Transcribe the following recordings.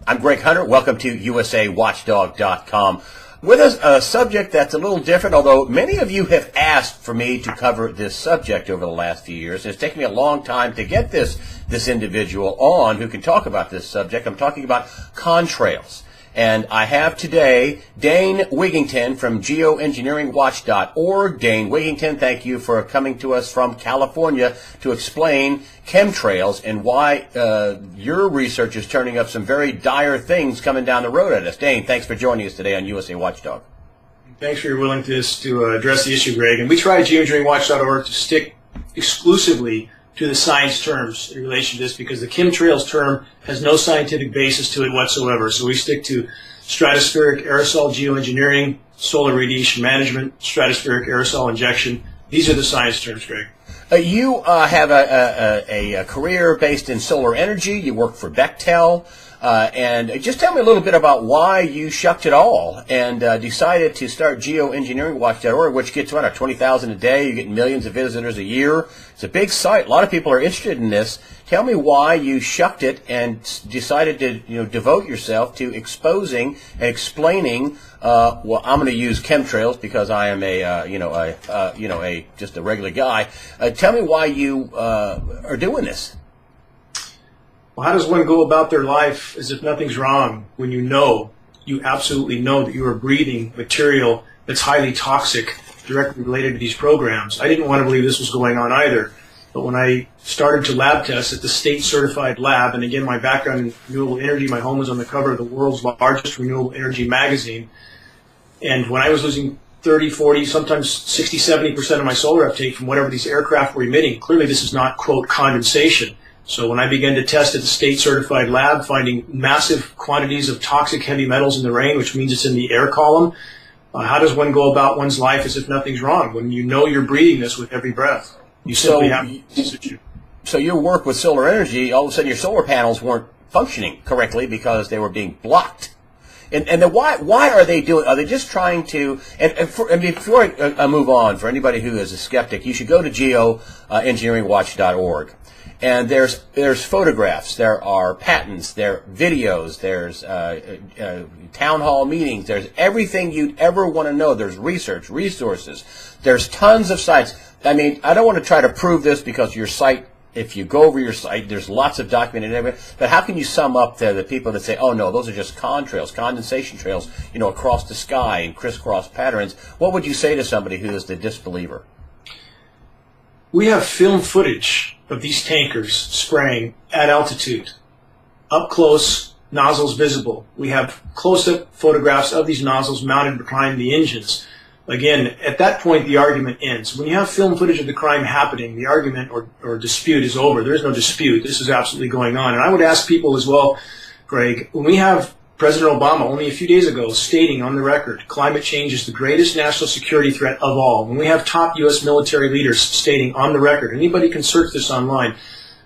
I'm Greg Hunter. Welcome to USAWatchdog.com. With us, a subject that's a little different, although many of you have asked for me to cover this subject over the last few years. It's taken me a long time to get this individual on who can talk about this subject. I'm talking about contrails. And I have today Dane Wigington from Geoengineeringwatch.org. Dane Wigington, thank you for coming to us from California to explain chemtrails and why your research is turning up some very dire things coming down the road at us. Dane, thanks for joining us today on USA Watchdog. Thanks for your willingness to address the issue, Greg. And we try at Geoengineeringwatch.org to stick exclusively to the science terms in relation to this, because the chemtrails term has no scientific basis to it whatsoever. So we stick to stratospheric aerosol geoengineering, solar radiation management, stratospheric aerosol injection. These are the science terms, Greg. You have a career based in solar energy. You work for Bechtel. And just tell me a little bit about why you shucked it all and decided to start Geoengineeringwatch.org, which gets around 20,000 a day. You get millions of visitors a year. It's a big site. A lot of people are interested in this. Tell me why you shucked it and decided to devote yourself to exposing and explaining. Well, I'm going to use chemtrails because I am just a regular guy. Tell me why you are doing this. Well, how does one go about their life as if nothing's wrong when you absolutely know that you are breathing material that's highly toxic directly related to these programs? I didn't want to believe this was going on either. But when I started to lab test at the state-certified lab, and again, my background in renewable energy, my home was on the cover of the world's largest renewable energy magazine. And when I was losing 30, 40, sometimes 60, 70% of my solar uptake from whatever these aircraft were emitting, clearly this is not, quote, condensation. So when I began to test at the state-certified lab, finding massive quantities of toxic heavy metals in the rain, which means it's in the air column, how does one go about one's life as if nothing's wrong when you know you're breathing this with every breath? You simply have to. So your work with solar energy, all of a sudden your solar panels weren't functioning correctly because they were being blocked. And then why are they doing? Are they just trying to? And before I move on, for anybody who is a skeptic, you should go to geoengineeringwatch.org. And there's photographs, there are patents, there are videos, there's town hall meetings, there's everything you'd ever want to know. There's research, resources, there's tons of sites. I mean, I don't want to try to prove this because your site, if you go over your site, there's lots of documented evidence. But how can you sum up the people that say, oh no, those are just contrails, condensation trails, across the sky in crisscross patterns? What would you say to somebody who is the disbeliever? We have film footage of these tankers spraying at altitude, up close, nozzles visible. We have close-up photographs of these nozzles mounted behind the engines. Again, at that point, the argument ends. When you have film footage of the crime happening, the argument or dispute is over. There is no dispute. This is absolutely going on. And I would ask people as well, Greg, when we have President Obama only a few days ago stating on the record, climate change is the greatest national security threat of all. When we have top U.S. military leaders stating on the record, anybody can search this online,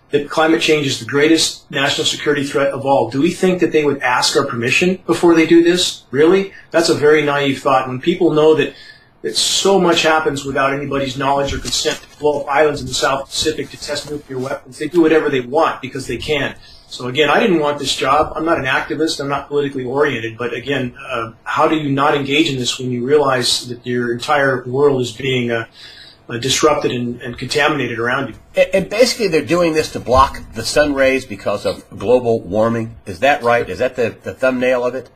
that climate change is the greatest national security threat of all, do we think that they would ask our permission before they do this? Really? That's a very naive thought. When people know that so much happens without anybody's knowledge or consent to blow up islands in the South Pacific to test nuclear weapons, they do whatever they want because they can. So again, I didn't want this job. I'm not an activist. I'm not politically oriented. But again, how do you not engage in this when you realize that your entire world is being disrupted and contaminated around you? And basically they're doing this to block the sun rays because of global warming. Is that right? Is that the thumbnail of it?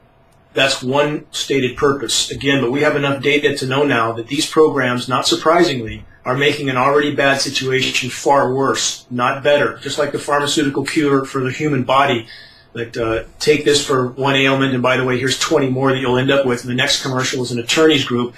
That's one stated purpose. Again, but we have enough data to know now that these programs, not surprisingly, are making an already bad situation far worse, not better. Just like the pharmaceutical cure for the human body, that take this for one ailment, and by the way, here's 20 more that you'll end up with. And the next commercial is an attorney's group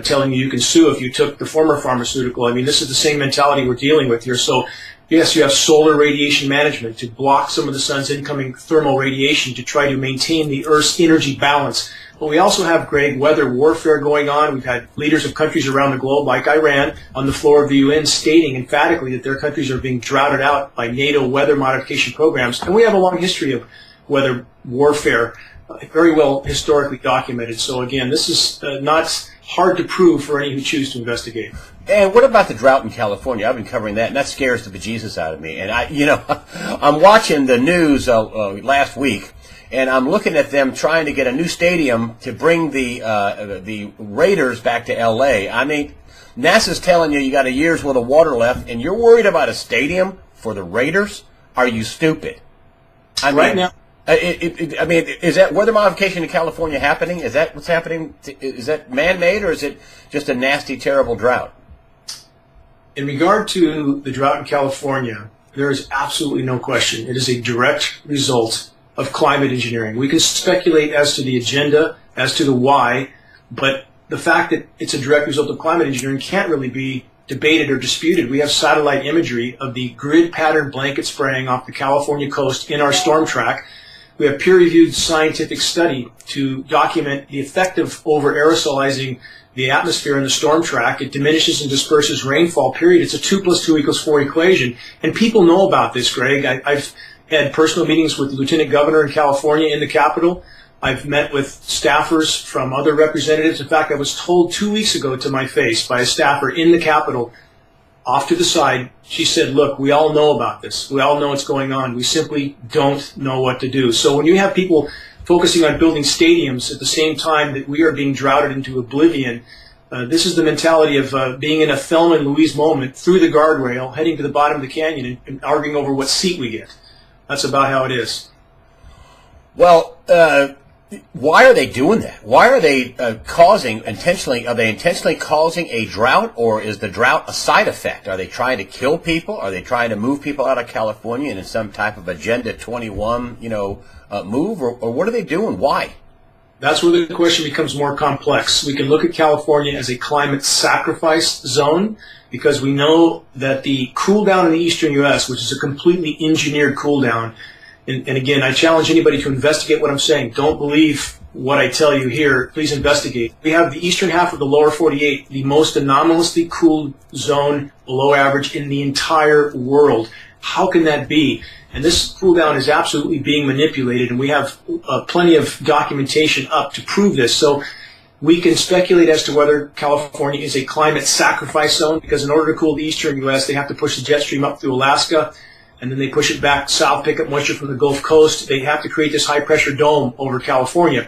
telling you can sue if you took the former pharmaceutical. I mean, this is the same mentality we're dealing with here. So yes, you have solar radiation management to block some of the sun's incoming thermal radiation to try to maintain the Earth's energy balance. But we also have, Greg, weather warfare going on. We've had leaders of countries around the globe, like Iran, on the floor of the UN stating emphatically that their countries are being droughted out by NATO weather modification programs. And we have a long history of weather warfare, very well historically documented. So again, this is not hard to prove for any who choose to investigate. And what about the drought in California? I've been covering that, and that scares the bejesus out of me. And I'm watching the news last week, and I'm looking at them trying to get a new stadium to bring the Raiders back to L.A. I mean, NASA's telling you got a year's worth of water left, and you're worried about a stadium for the Raiders? Are you stupid? Right now, I mean, is that weather modification in California happening? Is that what's happening? Is that man-made, or is it just a nasty, terrible drought? in regard to the drought in California, there is absolutely no question. It is a direct result of climate engineering. We can speculate as to the agenda, as to the why, but the fact that it's a direct result of climate engineering can't really be debated or disputed. We have satellite imagery of the grid pattern blanket spraying off the California coast in our storm track. We have peer-reviewed scientific study to document the effect of over-aerosolizing the atmosphere in the storm track. It diminishes and disperses rainfall, period. It's a 2 + 2 = 4 equation. And people know about this, Greg. I've had personal meetings with the Lieutenant Governor in California in the Capitol. I've met with staffers from other representatives. In fact, I was told 2 weeks ago to my face by a staffer in the Capitol, off to the side, she said, look, we all know about this. We all know what's going on. We simply don't know what to do. So when you have people focusing on building stadiums at the same time that we are being droughted into oblivion, this is the mentality of being in a Thelma and Louise moment through the guardrail, heading to the bottom of the canyon and arguing over what seat we get. That's about how it is. Well, why are they doing that? Why are they intentionally causing a drought, or is the drought a side effect? Are they trying to kill people? Are they trying to move people out of California in some type of Agenda 21, move, or what are they doing? Why? That's where the question becomes more complex. We can look at California as a climate sacrifice zone because we know that the cool down in the eastern U.S., which is a completely engineered cool down, and again, I challenge anybody to investigate what I'm saying. Don't believe what I tell you here. Please investigate. We have the eastern half of the lower 48, the most anomalously cool zone below average in the entire world. How can that be? And this cool down is absolutely being manipulated, and we have plenty of documentation up to prove this. So we can speculate as to whether California is a climate sacrifice zone, because in order to cool the eastern U.S., they have to push the jet stream up through Alaska, and then they push it back south, pick up moisture from the Gulf Coast. They have to create this high-pressure dome over California.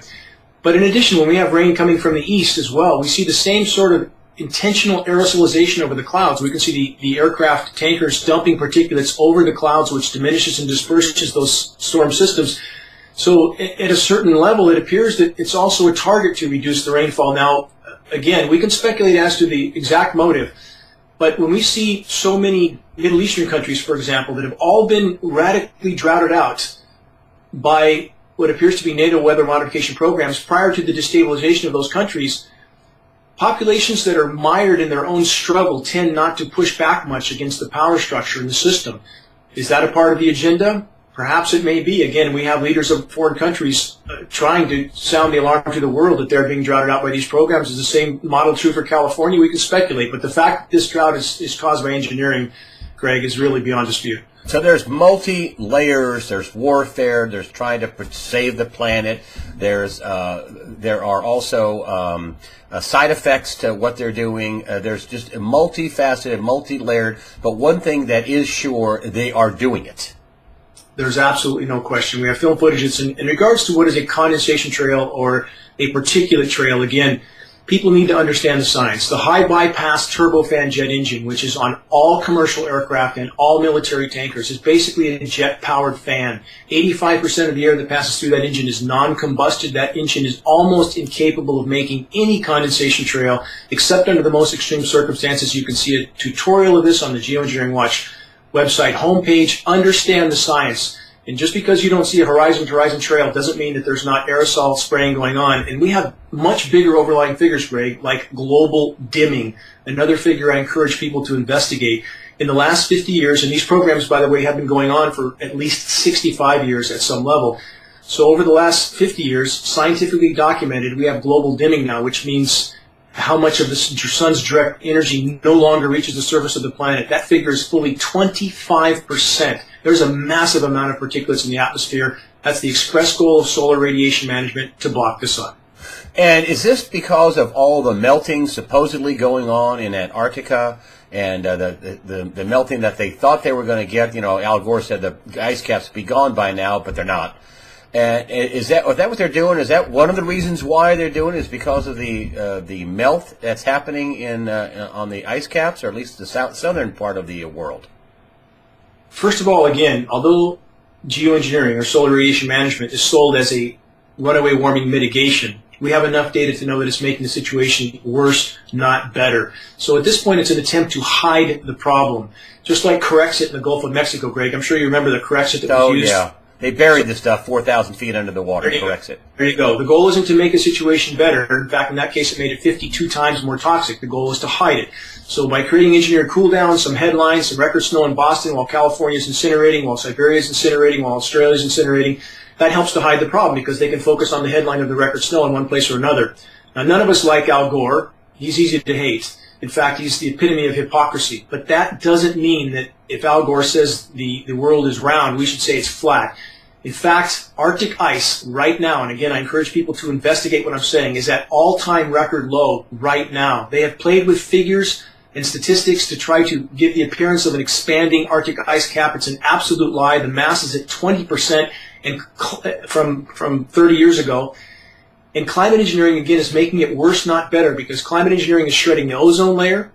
But in addition, when we have rain coming from the east as well, we see the same sort of intentional aerosolization over the clouds. We can see the aircraft tankers dumping particulates over the clouds, which diminishes and disperses those storm systems. So at a certain level, it appears that it's also a target to reduce the rainfall. Now, again, we can speculate as to the exact motive. But when we see so many Middle Eastern countries, for example, that have all been radically droughted out by what appears to be NATO weather modification programs prior to the destabilization of those countries, populations that are mired in their own struggle tend not to push back much against the power structure in the system. Is that a part of the agenda? Perhaps it may be. Again, we have leaders of foreign countries trying to sound the alarm to the world that they're being droughted out by these programs. Is the same model true for California? We can speculate. But the fact that this drought is caused by engineering, Greg, is really beyond dispute. So there's multi-layers, there's warfare, there's trying to save the planet, there are also side effects to what they're doing. There's just a multifaceted, multi-layered, but one thing that is sure, they are doing it. There's absolutely no question. We have film footage. It's in regards to what is a condensation trail or a particulate trail. Again, people need to understand the science. The high bypass turbofan jet engine, which is on all commercial aircraft and all military tankers, is basically a jet-powered fan. 85% of the air that passes through that engine is non-combusted. That engine is almost incapable of making any condensation trail, except under the most extreme circumstances. You can see a tutorial of this on the Geoengineering Watch website homepage. Understand the science. And just because you don't see a horizon-to-horizon trail doesn't mean that there's not aerosol spraying going on. And we have much bigger overlying figures, Greg, like global dimming, another figure I encourage people to investigate. In the last 50 years, and these programs, by the way, have been going on for at least 65 years at some level. So over the last 50 years, scientifically documented, we have global dimming now, which means how much of the sun's direct energy no longer reaches the surface of the planet. That figure is fully 25%. There's a massive amount of particulates in the atmosphere. That's the express goal of solar radiation management, to block the sun. And is this because of all the melting supposedly going on in Antarctica and the melting that they thought they were going to get? Al Gore said the ice caps be gone by now, but they're not. And is that what they're doing? Is that one of the reasons why they're doing it? Is because of the melt that's happening on the ice caps, or at least the southern part of the world? First of all, again, although geoengineering or solar radiation management is sold as a runaway warming mitigation, we have enough data to know that it's making the situation worse, not better. So at this point, it's an attempt to hide the problem. Just like Corexit in the Gulf of Mexico, Greg. I'm sure you remember the Corexit that was used. Oh, yeah. They buried the stuff 4,000 feet under the water. Corexit. There you go. The goal isn't to make a situation better. In fact, in that case, it made it 52 times more toxic. The goal is to hide it. So by creating engineered cool downs, some headlines, some record snow in Boston while California is incinerating, while Siberia is incinerating, while Australia is incinerating, that helps to hide the problem because they can focus on the headline of the record snow in one place or another. Now, none of us like Al Gore. He's easy to hate. In fact, he's the epitome of hypocrisy. But that doesn't mean that if Al Gore says the world is round, we should say it's flat. In fact, Arctic ice right now, and again, I encourage people to investigate what I'm saying, is at all-time record low right now. They have played with figures and statistics to try to give the appearance of an expanding Arctic ice cap. It's an absolute lie. The mass is at 20% and from 30 years ago. And climate engineering, again, is making it worse, not better, because climate engineering is shredding the ozone layer,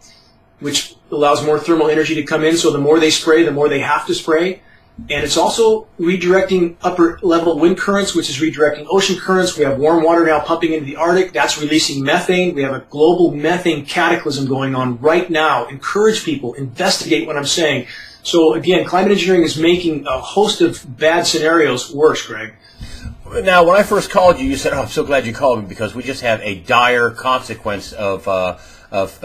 which allows more thermal energy to come in, so the more they spray, the more they have to spray. And it's also redirecting upper-level wind currents, which is redirecting ocean currents. We have warm water now pumping into the Arctic. That's releasing methane. We have a global methane cataclysm going on right now. Encourage people, investigate what I'm saying. So, again, climate engineering is making a host of bad scenarios worse, Greg. Now, when I first called you, you said, "Oh, I'm so glad you called me because we just have a dire consequence of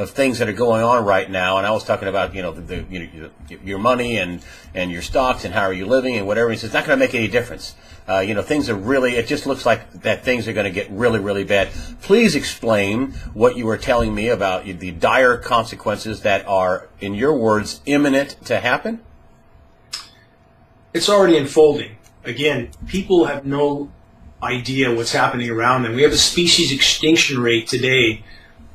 things that are going on right now." And I was talking about, your money and your stocks and how are you living and whatever. He says, "It's not going to make any difference. Things are really. It just looks like that things are going to get really, really bad." Please explain what you were telling me about the dire consequences that are, in your words, imminent to happen. It's already unfolding. Again, people have no idea what's happening around them. We have a species extinction rate today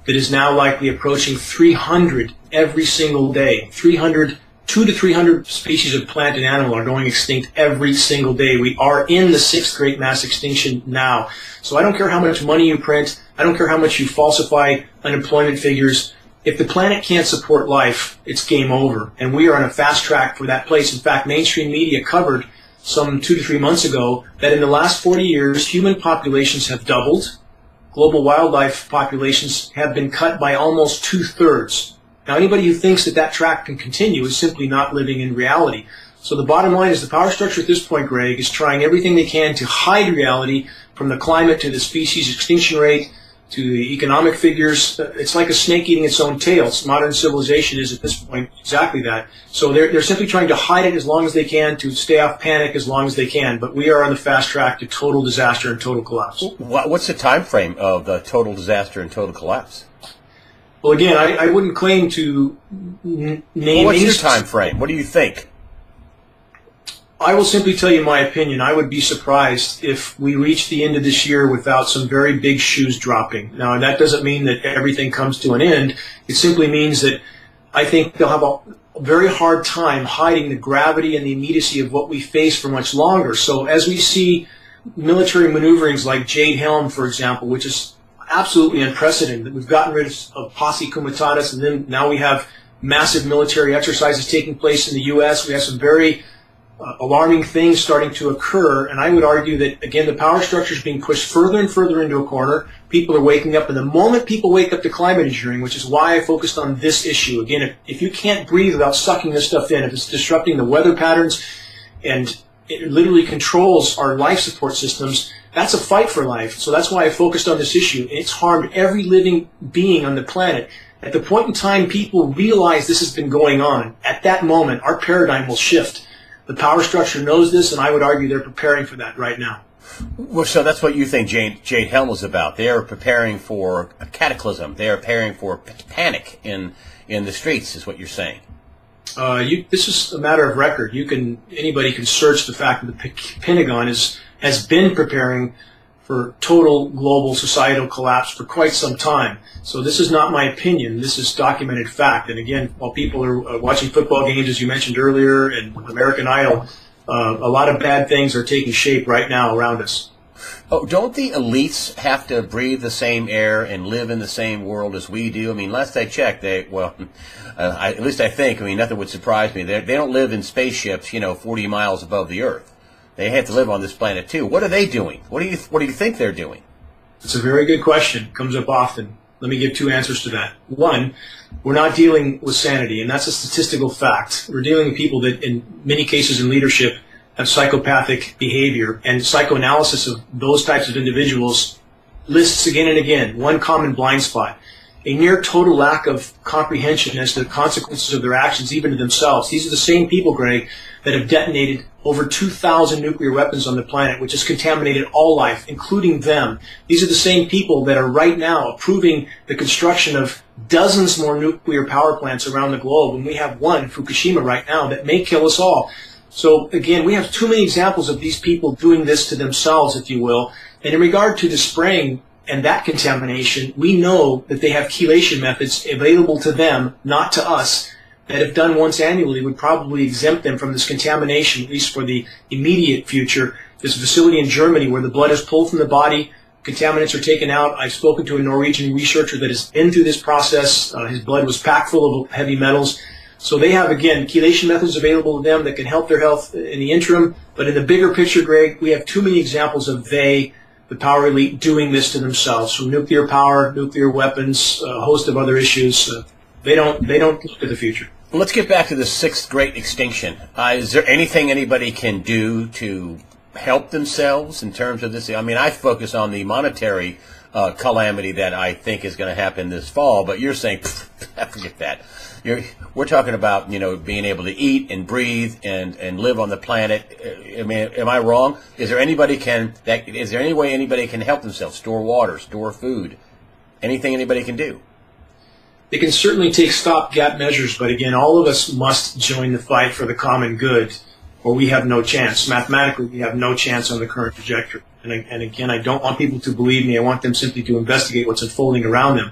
that is now likely approaching 300 every single day. 200 to 300 species of plant and animal are going extinct every single day. We are in the 6th great mass extinction now. So I don't care how much money you print. I don't care how much you falsify unemployment figures. If the planet can't support life, it's game over. And we are on a fast track for that place. In fact, mainstream media covered some 2 to 3 months ago that in the last 40 years, human populations have doubled. Global wildlife populations have been cut by almost 2/3. Now, anybody who thinks that track can continue is simply not living in reality. So the bottom line is the power structure at this point, Greg, is trying everything they can to hide reality, from the climate to the species extinction rate to the economic figures. It's like a snake eating its own tail. Modern civilization is at this point exactly that. So they're simply trying to hide it as long as they can, to stay off panic as long as they can. But we are on the fast track to total disaster and total collapse. What's the time frame of the total disaster and total collapse? Well, again, I wouldn't claim to name. Well, what's your time frame? What do you think? I will simply tell you my opinion. I would be surprised if we reach the end of this year without some very big shoes dropping. Now, that doesn't mean that everything comes to an end. It simply means that I think they'll have a very hard time hiding the gravity and the immediacy of what we face for much longer. So as we see military maneuverings like Jade Helm, for example, which is absolutely unprecedented. We've gotten rid of posse comitatus, and then now we have massive military exercises taking place in the U.S. We have some very alarming things starting to occur, and I would argue that, again, the power structure is being pushed further and further into a corner. People are waking up, and the moment people wake up to climate engineering, which is why I focused on this issue, again, if you can't breathe without sucking this stuff in, if it's disrupting the weather patterns and it literally controls our life support systems, that's a fight for life. So that's why I focused on this issue. It's harmed every living being on the planet. At the point in time people realize this has been going on, at that moment our paradigm will shift. The power structure knows this, and I would argue they're preparing for that right now. Well, so that's what you think Jade Helm is about. They are preparing for a cataclysm. They are preparing for panic in the streets, is what you're saying. This is a matter of record. Anybody can search the fact that the Pentagon has been preparing for total global societal collapse for quite some time. So this is not my opinion. This is documented fact. And again, while people are watching football games, as you mentioned earlier, and American Idol, A lot of bad things are taking shape right now around us. Oh, don't the elites have to breathe the same air and live in the same world as we do? I mean, last I checked, at least I think, nothing would surprise me. They don't live in spaceships, 40 miles above the Earth. They have to live on this planet too. What are they doing? What do you think they're doing? It's a very good question. Comes up often. Let me give two answers to that. One, we're not dealing with sanity, and that's a statistical fact. We're dealing with people that, in many cases in leadership, have psychopathic behavior, and psychoanalysis of those types of individuals lists again and again one common blind spot: a near total lack of comprehension as to the consequences of their actions, even to themselves. These are the same people, Greg, that have detonated over 2,000 nuclear weapons on the planet, which has contaminated all life, including them. These are the same people that are right now approving the construction of dozens more nuclear power plants around the globe, and we have one, Fukushima, right now, that may kill us all. So again, we have too many examples of these people doing this to themselves, if you will. And in regard to the spraying and that contamination, we know that they have chelation methods available to them, not to us, that if done once annually would probably exempt them from this contamination, at least for the immediate future. There's a facility in Germany where the blood is pulled from the body, contaminants are taken out. I've spoken to a Norwegian researcher that has been through this process. His blood was packed full of heavy metals. So they have, again, chelation methods available to them that can help their health in the interim. But in the bigger picture, Greg, we have too many examples of the power elite, doing this to themselves. From nuclear power, nuclear weapons, a host of other issues. They don't look at the future. Let's get back to the sixth great extinction. Is there anything anybody can do to help themselves in terms of this? I focus on the monetary calamity that I think is going to happen this fall, but you're saying, forget that. We're talking about, being able to eat and breathe and live on the planet. Am I wrong? Is there any way anybody can help themselves? Store water, store food, anything anybody can do? They can certainly take stopgap measures, but again, all of us must join the fight for the common good, or we have no chance. Mathematically, we have no chance on the current trajectory. And again, I don't want people to believe me. I want them simply to investigate what's unfolding around them.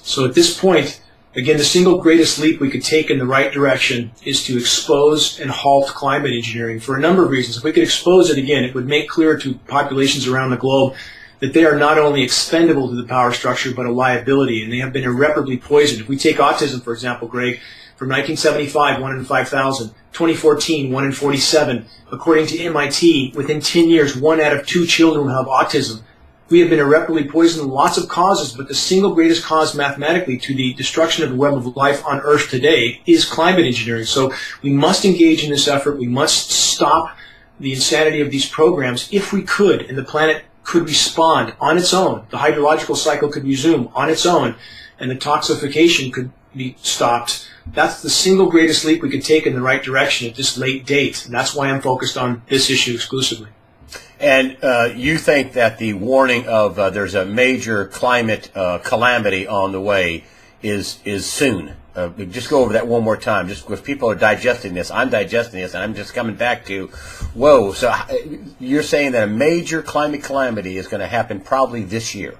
So at this point, again, the single greatest leap we could take in the right direction is to expose and halt climate engineering for a number of reasons. If we could expose it, again, it would make clear to populations around the globe that they are not only expendable to the power structure, but a liability, and they have been irreparably poisoned. If we take autism, for example, Greg, from 1975, 1 in 5,000, 2014, 1 in 47. According to MIT, within 10 years, 1 out of 2 children will have autism. We have been irreparably poisoned in lots of causes, but the single greatest cause mathematically to the destruction of the web of life on Earth today is climate engineering. So we must engage in this effort. We must stop the insanity of these programs if we could, and the planet could respond on its own. The hydrological cycle could resume on its own, and the toxification could be stopped. That's the single greatest leap we could take in the right direction at this late date, and that's why I'm focused on this issue exclusively. And you think that the warning of there's a major climate calamity on the way is soon? Just go over that one more time, just because people are digesting this. I'm digesting this, and I'm just coming back to, whoa. So you're saying that a major climate calamity is going to happen probably this year?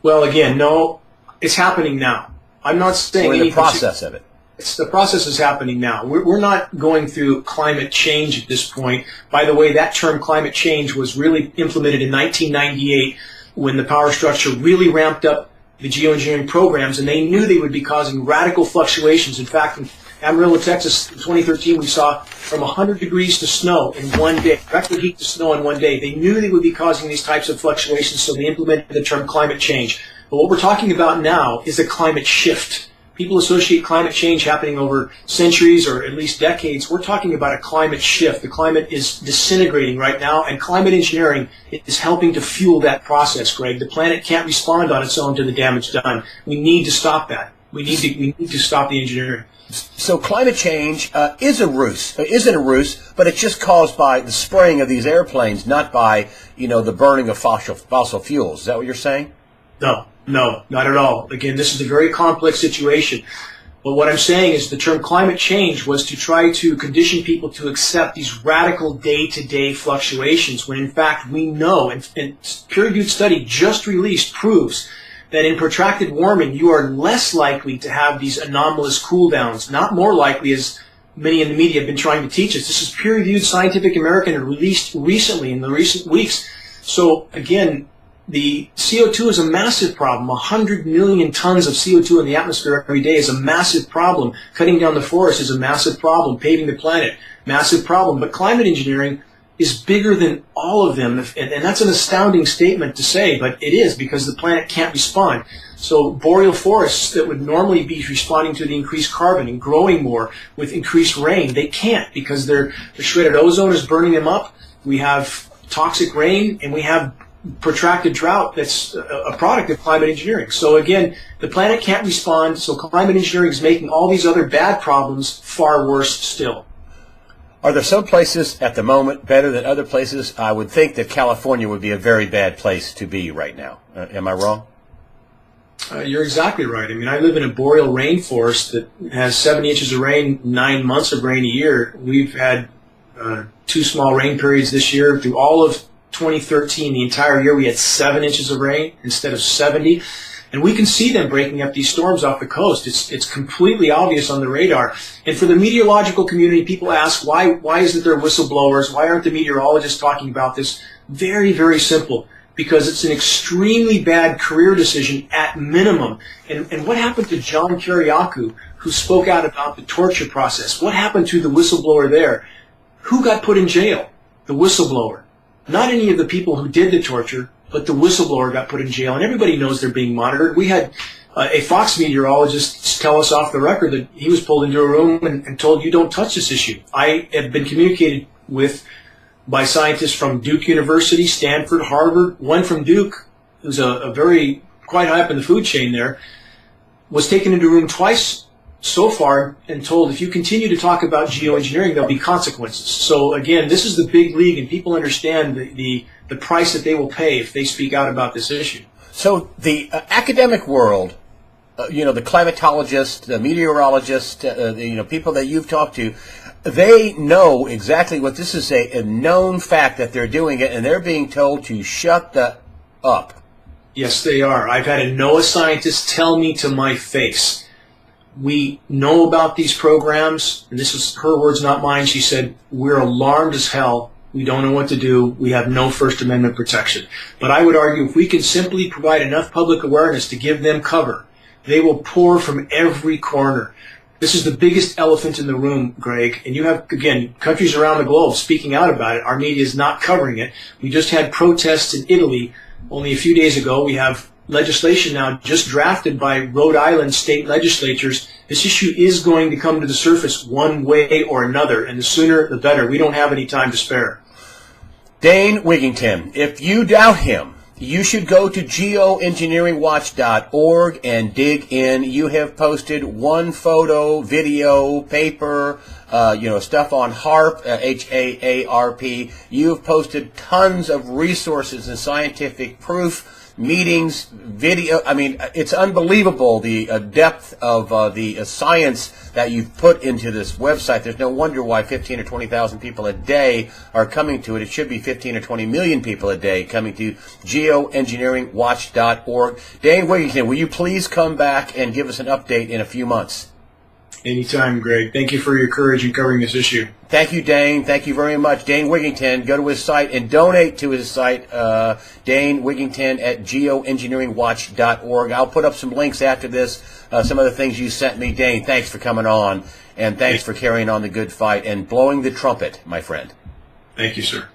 Well, again, no, it's happening now. I'm not saying we're in the process of it. The process is happening now. We're not going through climate change at this point. By the way, that term climate change was really implemented in 1998 when the power structure really ramped up the geoengineering programs, and they knew they would be causing radical fluctuations. In fact, in Amarillo, Texas, in 2013, we saw from 100 degrees to snow in one day, record heat to snow in one day. They knew they would be causing these types of fluctuations, so they implemented the term climate change. But what we're talking about now is a climate shift. People associate climate change happening over centuries or at least decades. We're talking about a climate shift. The climate is disintegrating right now, and climate engineering is helping to fuel that process, Greg. The planet can't respond on its own to the damage done. We need to stop that. We need to stop the engineering. So climate change isn't a ruse, but it's just caused by the spraying of these airplanes, not by the burning of fossil fuels. Is that what you're saying? No, not at all. Again, this is a very complex situation. But what I'm saying is the term climate change was to try to condition people to accept these radical day-to-day fluctuations, when in fact we know, and peer-reviewed study just released proves that in protracted warming you are less likely to have these anomalous cool downs, not more likely as many in the media have been trying to teach us. This is peer-reviewed Scientific American and released recently in the recent weeks. So again, the CO2 is a massive problem. 100 million tons of CO2 in the atmosphere every day is a massive problem. Cutting down the forest is a massive problem. Paving the planet, massive problem. But climate engineering is bigger than all of them. And that's an astounding statement to say, but it is, because the planet can't respond. So boreal forests that would normally be responding to the increased carbon and growing more with increased rain, they can't, because the shredded ozone is burning them up. We have toxic rain, and we have protracted drought that's a product of climate engineering. So again, the planet can't respond, so climate engineering is making all these other bad problems far worse still. Are there some places at the moment better than other places? I would think that California would be a very bad place to be right now. Am I wrong? You're exactly right. I mean, I live in a boreal rainforest that has 70 inches of rain, 9 months of rain a year. We've had 2 small rain periods this year. Through all of 2013, the entire year, we had 7 inches of rain instead of 70. And we can see them breaking up these storms off the coast. It's completely obvious on the radar. And for the meteorological community, people ask, why isn't there whistleblowers? Why aren't the meteorologists talking about this? Very, very simple. Because it's an extremely bad career decision at minimum. And what happened to John Kiriakou, who spoke out about the torture process? What happened to the whistleblower there? Who got put in jail? The whistleblower. Not any of the people who did the torture, but the whistleblower got put in jail, and everybody knows they're being monitored. We had a Fox meteorologist tell us off the record that he was pulled into a room and told, you don't touch this issue. I have been communicated with by scientists from Duke University, Stanford, Harvard. One from Duke, who's a very quite high up in the food chain there, was taken into a room twice so far and told, if you continue to talk about geoengineering, there'll be consequences. So again, this is the big league, and people understand the price that they will pay if they speak out about this issue. So the academic world, the climatologists, the meteorologists, people that you've talked to, they know exactly what this is, a known fact that they're doing it, and they're being told to shut up. Yes, they are. I've had a NOAA scientist tell me to my face, we know about these programs, and this is her words, not mine. She said, we're alarmed as hell. We don't know what to do. We have no First Amendment protection. But I would argue if we can simply provide enough public awareness to give them cover, they will pour from every corner. This is the biggest elephant in the room, Greg, and you have, again, countries around the globe speaking out about it. Our media is not covering it. We just had protests in Italy only a few days ago. We have legislation now just drafted by Rhode Island state legislatures. This issue is going to come to the surface one way or another, and the sooner the better. We don't have any time to spare. Dane Wigington, if you doubt him, you should go to geoengineeringwatch.org and dig in. You have posted one photo, video, paper, stuff on HAARP, H-A-A-R-P. You've posted tons of resources and scientific proof, meetings, video. I mean, it's unbelievable the depth of the science that you've put into this website. There's no wonder why 15 or 20,000 people a day are coming to it. It should be 15 or 20 million people a day coming to geoengineeringwatch.org. Dane Wigington, will you please come back and give us an update in a few months? Anytime, Greg. Thank you for your courage in covering this issue. Thank you, Dane. Thank you very much. Dane Wigington, go to his site and donate to his site, Dane Wigington at geoengineeringwatch.org. I'll put up some links after this, some of the things you sent me. Dane, thanks for coming on, and thanks for carrying on the good fight and blowing the trumpet, my friend. Thank you, sir.